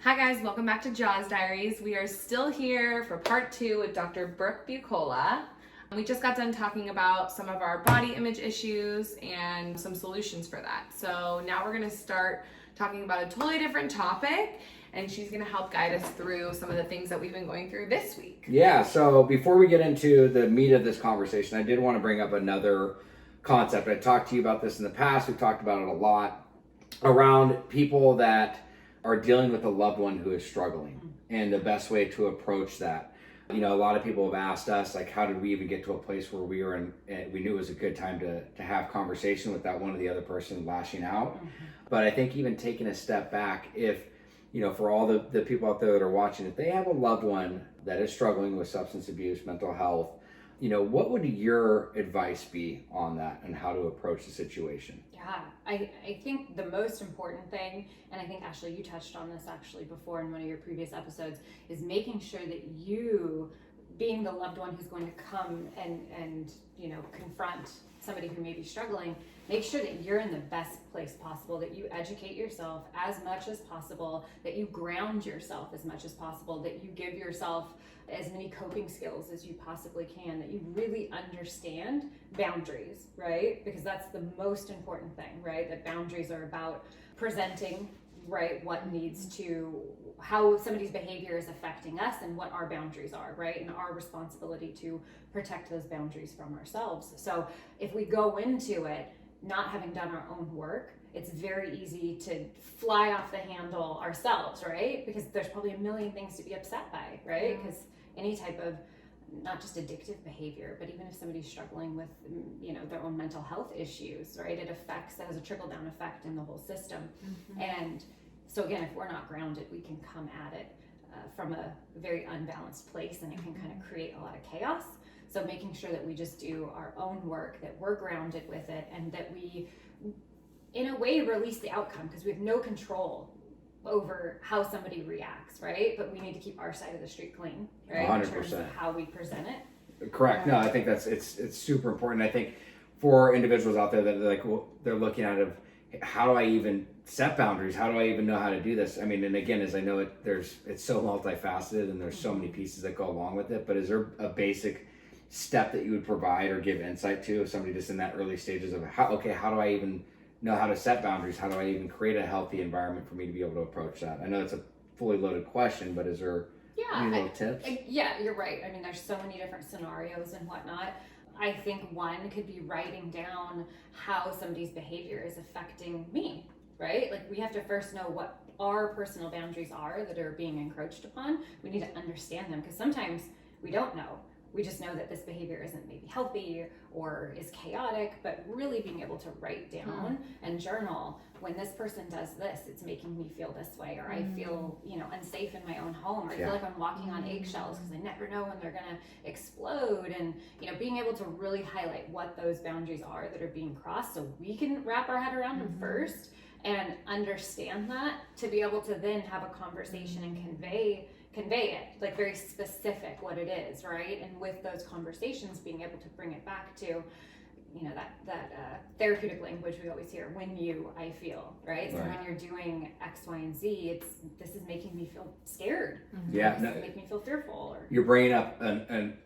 Hi guys, welcome back to JAWS Diaries. We are still here for part 2 with Dr. Brooke Buccola. We just got done talking about some of our body image issues and some solutions for that. So now we're going to start talking about a totally different topic, and she's going to help guide us through some of the things that we've been going through this week. Yeah, so before we get into the meat of this conversation, I did want to bring up another concept. I talked to you about this in the past. We've talked about it a lot around people that are dealing with a loved one who is struggling and the best way to approach that. You know, a lot of people have asked us, like, how did we even get to a place where we were in, we knew it was a good time to have conversation without one or the other person lashing out. But I think even taking a step back, if, you know, for all the people out there that are watching, if they have a loved one that is struggling with substance abuse, mental health, you know, what would your advice be on that and how to approach the situation? Yeah, I think the most important thing, and I think Ashley, you touched on this actually before in one of your previous episodes, is making sure that you, being the loved one who's going to come and you know, confront somebody who may be struggling, make sure that you're in the best place possible, that you educate yourself as much as possible, that you ground yourself as much as possible, that you give yourself as many coping skills as you possibly can, that you really understand boundaries, right? Because that's the most important thing, right? That boundaries are about presenting, right, what needs to, how somebody's behavior is affecting us and what our boundaries are, right? And our responsibility to protect those boundaries from ourselves. So if we go into it not having done our own work, it's very easy to fly off the handle ourselves, right? Because there's probably a million things to be upset by, right? Because any type of, not just addictive behavior, but even if somebody's struggling with, you know, their own mental health issues, right? It has a trickle down effect in the whole system. And so again, if we're not grounded, we can come at it from a very unbalanced place, and it can kind of create a lot of chaos. So making sure that we just do our own work, that we're grounded with it, and that we, in a way, release the outcome, because we have no control over how somebody reacts, right? But we need to keep our side of the street clean, right? 100%. In terms of how we present it. Correct. No, I think it's super important. I think for individuals out there that are like, well, they're looking at it, how do I even set boundaries? How do I even know how to do this? I mean, and again, as I know it, it's so multifaceted and there's so many pieces that go along with it, but is there a basic step that you would provide or give insight to if somebody just in that early stages of how do I even know how to set boundaries? How do I even create a healthy environment for me to be able to approach that? I know it's a fully loaded question, but is there any little tips? Yeah, you're right. I mean, there's so many different scenarios and whatnot. I think one could be writing down how somebody's behavior is affecting me, right? Like, we have to first know what our personal boundaries are that are being encroached upon. We need to understand them, because sometimes we don't know. We just know that this behavior isn't maybe healthy or is chaotic, but really being able to write down and journal, when this person does this, it's making me feel this way, or I feel, you know, unsafe in my own home, or I feel like I'm walking on eggshells because I never know when they're gonna explode. And, you know, being able to really highlight what those boundaries are that are being crossed, so we can wrap our head around them first and understand that, to be able to then have a conversation and convey it, like very specific what it is, right? And with those conversations, being able to bring it back to, you know, that therapeutic language we always hear, I feel, right? So when you're doing X, Y, and Z, this is making me feel scared. Yeah, this is making me feel fearful. Or you're bringing up an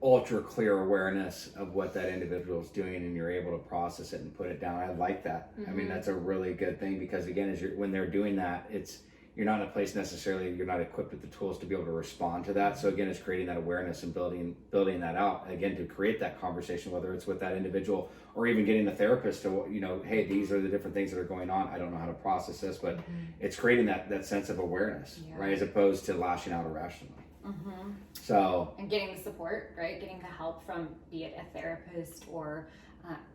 ultra clear awareness of what that individual is doing, and you're able to process it and put it down. I like that. I mean, that's a really good thing, because again, when they're doing that, you're not in a place necessarily, you're not equipped with the tools to be able to respond to that. So again, it's creating that awareness and building that out, again, to create that conversation, whether it's with that individual or even getting a therapist to, you know, hey, these are the different things that are going on. I don't know how to process this, but it's creating that sense of awareness, right? As opposed to lashing out irrationally. So, and getting the support, right? Getting the help from, be it a therapist or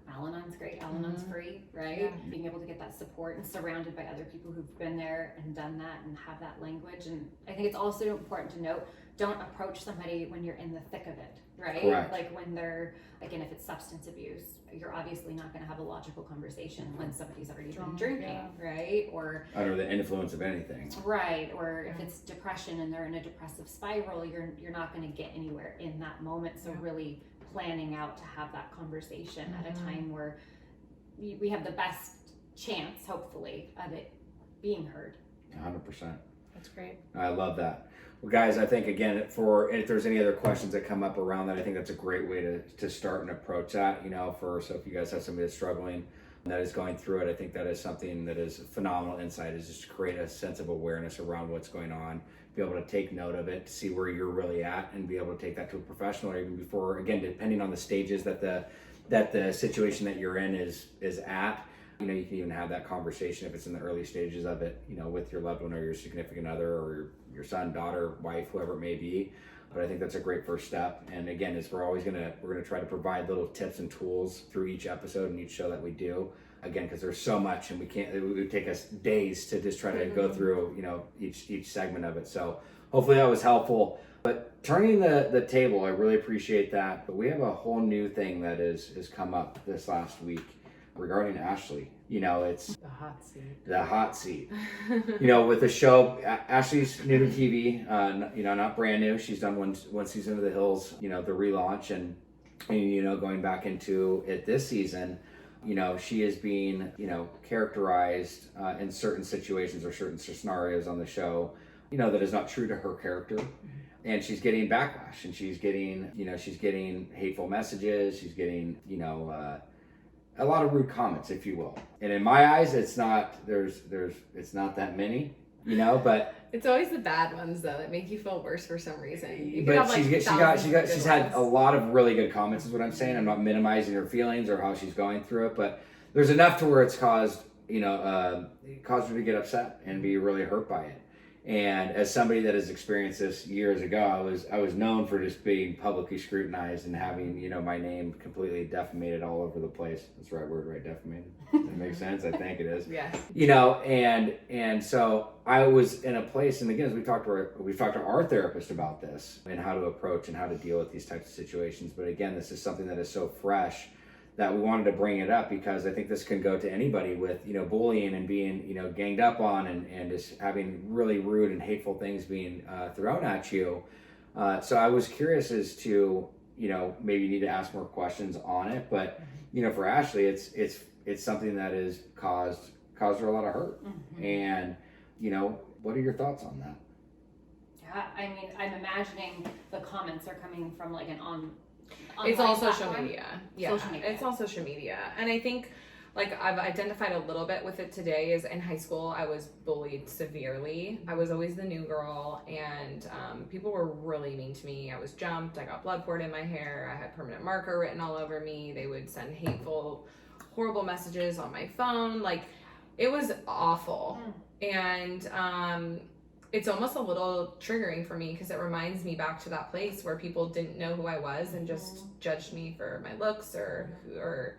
Al-Anon's great. Al-Anon's free, right? Yeah. Being able to get that support and surrounded by other people who've been there and done that and have that language. And I think it's also important to note, don't approach somebody when you're in the thick of it, right? Correct. Like when they're, again, if it's substance abuse, you're obviously not going to have a logical conversation when somebody's already been drinking, right? Or under the influence of anything. Right. Or if it's depression and they're in a depressive spiral, you're not going to get anywhere in that moment. So really planning out to have that conversation at a time where we have the best chance, hopefully, of it being heard. 100%. That's great. I love that. Well, guys, I think, again, if there's any other questions that come up around that, I think that's a great way to start and approach that, so if you guys have somebody that's struggling, that is going through it, I think that is something that is phenomenal insight, is just to create a sense of awareness around what's going on, be able to take note of it, see where you're really at, and be able to take that to a professional, or even before, again, depending on the stages that the situation that you're in is at. You can even have that conversation if it's in the early stages of it, with your loved one or your significant other or your son, daughter, wife, whoever it may be. But I think that's a great first step. And again, we're gonna try to provide little tips and tools through each episode and each show that we do. Again, because there's so much, and it would take us days to just try to go through, each segment of it. So hopefully that was helpful. But turning the table, I really appreciate that. But we have a whole new thing that has come up this last week regarding Ashley. It's The hot seat. the hot seat. With the show, Ashley's new to TV, not brand new. She's done one season of The Hills, the relaunch, and going back into it this season, she is being, characterized in certain situations or certain scenarios on the show, that is not true to her character. And she's getting backlash, and she's getting hateful messages. She's getting, a lot of rude comments, if you will. And in my eyes, it's not that many, but It's always the bad ones though that make you feel worse for some reason. You could but have, like, she's had a lot of really good comments, is what I'm saying. I'm not minimizing her feelings or how she's going through it, but there's enough to where it's caused her to get upset and be really hurt by it. And as somebody that has experienced this years ago, I was known for just being publicly scrutinized and having, my name completely defamated all over the place. That's the right word, right? Defamated. Does that make sense? I think it is. Yes. And so I was in a place, and again, as we talked to our therapist about this and how to approach and how to deal with these types of situations. But again, this is something that is so fresh that we wanted to bring it up, because I think this can go to anybody with, bullying and being, ganged up on and just having really rude and hateful things being thrown at you. So I was curious as to, maybe you need to ask more questions on it, but, for Ashley, it's something that has caused her a lot of hurt. Mm-hmm. And, what are your thoughts on that? Yeah, I mean, I'm imagining the comments are coming from like an It's all online social platform. media. Yeah, Social media. It's all social media. And I think, like, I've identified a little bit with it today, is in high school, I was bullied severely. I was always the new girl, and people were really mean to me. I was jumped, I got blood poured in my hair, I had permanent marker written all over me. They would send hateful, horrible messages on my phone. Like, it was awful. And it's almost a little triggering for me, because it reminds me back to that place where people didn't know who I was and just judged me for my looks or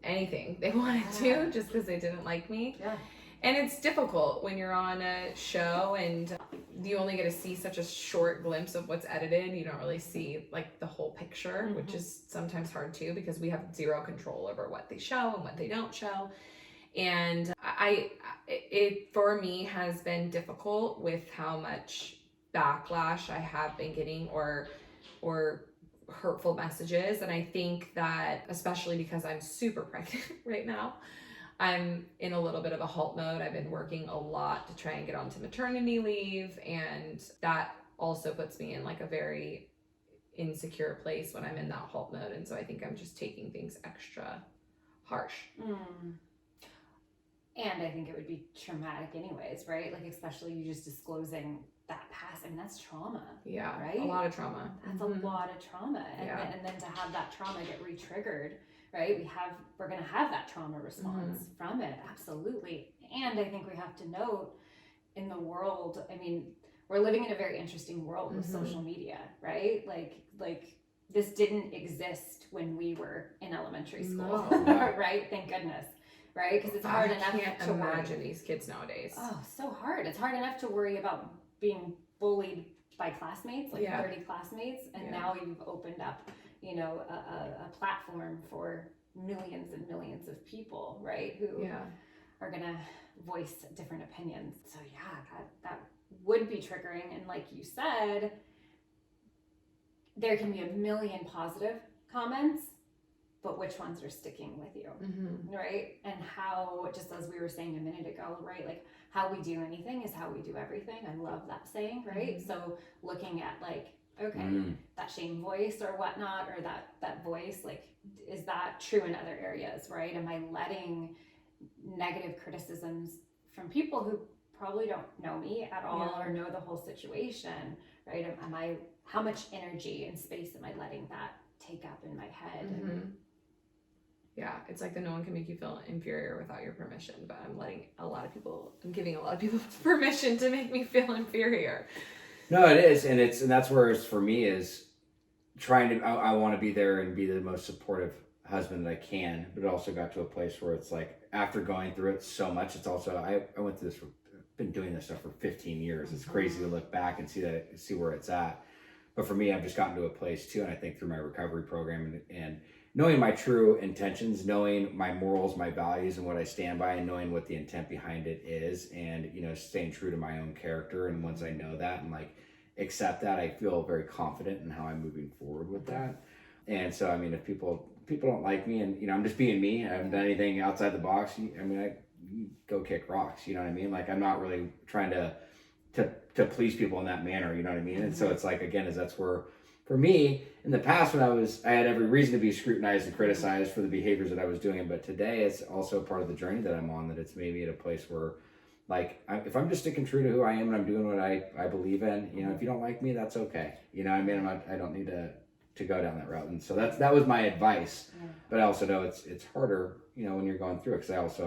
anything they wanted to, just because they didn't like me. Yeah. And it's difficult when you're on a show and you only get to see such a short glimpse of what's edited. You don't really see like the whole picture, which is sometimes hard too, because we have zero control over what they show and what they don't show. And it for me has been difficult with how much backlash I have been getting or hurtful messages. And I think that, especially because I'm super pregnant right now, I'm in a little bit of a halt mode. I've been working a lot to try and get onto maternity leave, and that also puts me in like a very insecure place when I'm in that halt mode. And so I think I'm just taking things extra harsh. And I think it would be traumatic anyways, right? Like, especially you just disclosing that past. I mean, that's trauma. Yeah, right? A lot of trauma. That's a lot of trauma. And then to have that trauma get re-triggered, right? We're going to have that trauma response from it. Absolutely. And I think we have to note, in the world, I mean, we're living in a very interesting world with social media, right? Like this didn't exist when we were in elementary school, right? Thank goodness. Right? Because it's hard enough I can't to imagine worry. these kids nowadays. Oh, so hard. It's hard enough to worry about being bullied by classmates, like 30 classmates, and now you've opened up, a platform for millions and millions of people, right? Who are gonna voice different opinions. So yeah, that would be triggering. And like you said, there can be a million positive comments, but which ones are sticking with you, Mm-hmm. right? And how, just as we were saying a minute ago, right, like how we do anything is how we do everything. I love that saying, right? Mm-hmm. So looking at like, okay, that shame voice or whatnot, or that voice, like, is that true in other areas, right? Am I letting negative criticisms from people who probably don't know me at all or know the whole situation, right? How much energy and space am I letting that take up in my head? Mm-hmm. Yeah, it's like the no one can make you feel inferior without your permission, but I'm giving a lot of people permission to make me feel inferior. No, it is, and that's where it's for me is trying to. I want to be there and be the most supportive husband that I can, but it also got to a place where it's like after going through it so much, it's also I went through this. I've been doing this stuff for 15 years. It's crazy to look back and see where it's at. But for me, I've just gotten to a place too, and I think through my recovery program and knowing my true intentions, knowing my morals, my values, and what I stand by, and knowing what the intent behind it is, and staying true to my own character. And once I know that and like accept that, I feel very confident in how I'm moving forward with that. And so, I mean, if people don't like me, and I'm just being me, I haven't done anything outside the box. I mean, I go kick rocks. You know what I mean? Like I'm not really trying to please people in that manner. You know what I mean? And so it's like again, that's where. For me, in the past when I had every reason to be scrutinized and criticized for the behaviors that I was doing, but today it's also part of the journey that I'm on, that it's maybe at a place where, like, if I'm just sticking true to who I am and I'm doing what I believe in, if you don't like me, that's okay. I mean, I don't need to go down that route. And so that was my advice. But I also know it's harder, when you're going through it, because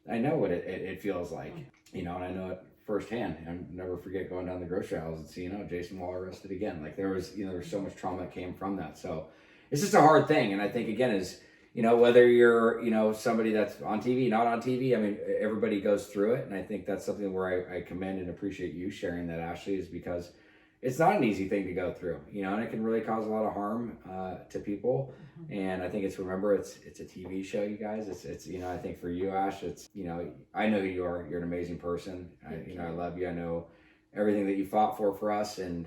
I know what it feels like, and I know it firsthand. I'll never forget going down the grocery aisles and seeing, Jason Wahler arrested again. Like there was so much trauma that came from that. So it's just a hard thing. And I think again is, whether you're, somebody that's on TV, not on TV, I mean, everybody goes through it. And I think that's something where I commend and appreciate you sharing that, Ashley, is because it's not an easy thing to go through, and it can really cause a lot of harm to people. And I think it's a TV show, you guys. It's I think for you, Ash, it's, I know who you are. You're an amazing person. I love you. I know everything that you fought for us. And,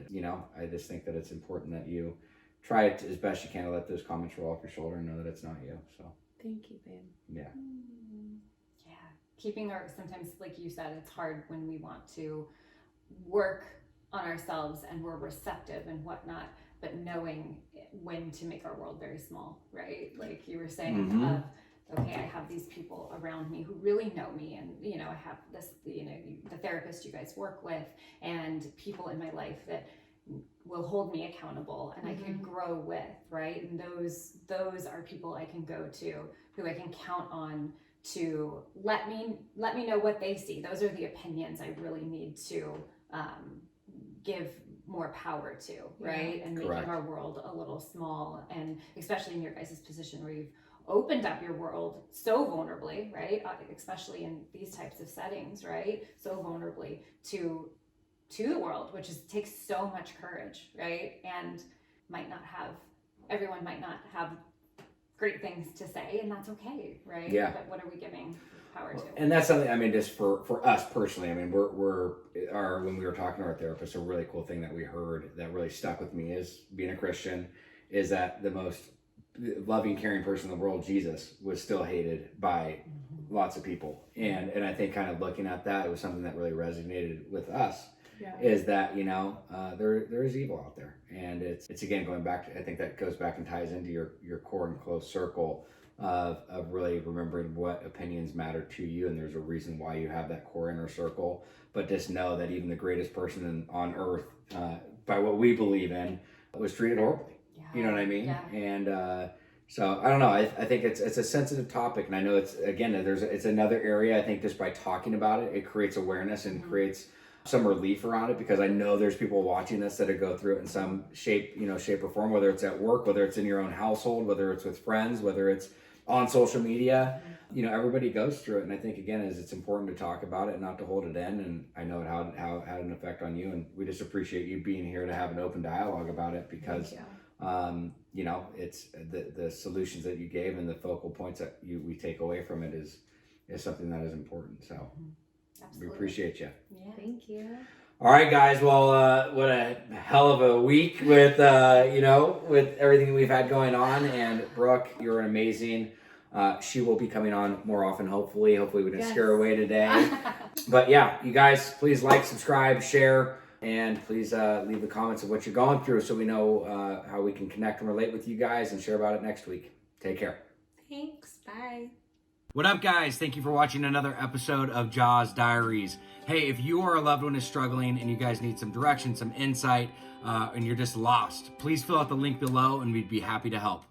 I just think that it's important that you try it as best you can to let those comments roll off your shoulder and know that it's not you. So thank you, babe. Yeah. Yeah. Keeping sometimes, like you said, it's hard when we want to work on ourselves and we're receptive and whatnot, but knowing when to make our world very small, right? Like you were saying, okay, I have these people around me who really know me, and I have this, the therapist you guys work with, and people in my life that will hold me accountable and I can grow with, right? And those are people I can go to, who I can count on to let me know what they see. Those are the opinions I really need to give more power to, right? And making our world a little small, and especially in your guys' position where you've opened up your world so vulnerably, right? Especially in these types of settings, right? So vulnerably to the world, which takes so much courage, right? And everyone might not have great things to say, and that's okay, right? Yeah. But what are we giving power to? And that's something, I mean, just for us personally, I mean, when we were talking to our therapist, a really cool thing that we heard that really stuck with me is, being a Christian, is that the most loving, caring person in the world, Jesus, was still hated by lots of people. And I think kind of looking at that, it was something that really resonated with us. Is that there is evil out there, and it's again going back to, I think that goes back and ties into your core and close circle of really remembering what opinions matter to you, and there's a reason why you have that core inner circle. But just know that even the greatest person on earth, by what we believe in, was treated horribly. You know what I mean? And so I don't know. I think it's a sensitive topic, and I know it's another area. I think just by talking about it, it creates awareness and creates some relief around it, because I know there's people watching this that go through it in some shape or form, whether it's at work, whether it's in your own household, whether it's with friends, whether it's on social media. Everybody goes through it. And I think, again, it's important to talk about it and not to hold it in. And I know how it had an effect on you. And we just appreciate you being here to have an open dialogue about it, because, it's the solutions that you gave and the focal points that we take away from it is something that is important. So. Absolutely. We appreciate you. Yeah. Thank you. All right, guys. Well, what a hell of a week with with everything we've had going on. And Brooke, you're amazing. She will be coming on more often, hopefully. Hopefully, we didn't scare her away today. But yeah, you guys, please like, subscribe, share, and please leave the comments of what you're going through so we know how we can connect and relate with you guys and share about it next week. Take care. Thanks. Bye. What up, guys? Thank you for watching another episode of JAWS Diaries. Hey, if you or a loved one is struggling and you guys need some direction, some insight, and you're just lost, please fill out the link below and we'd be happy to help.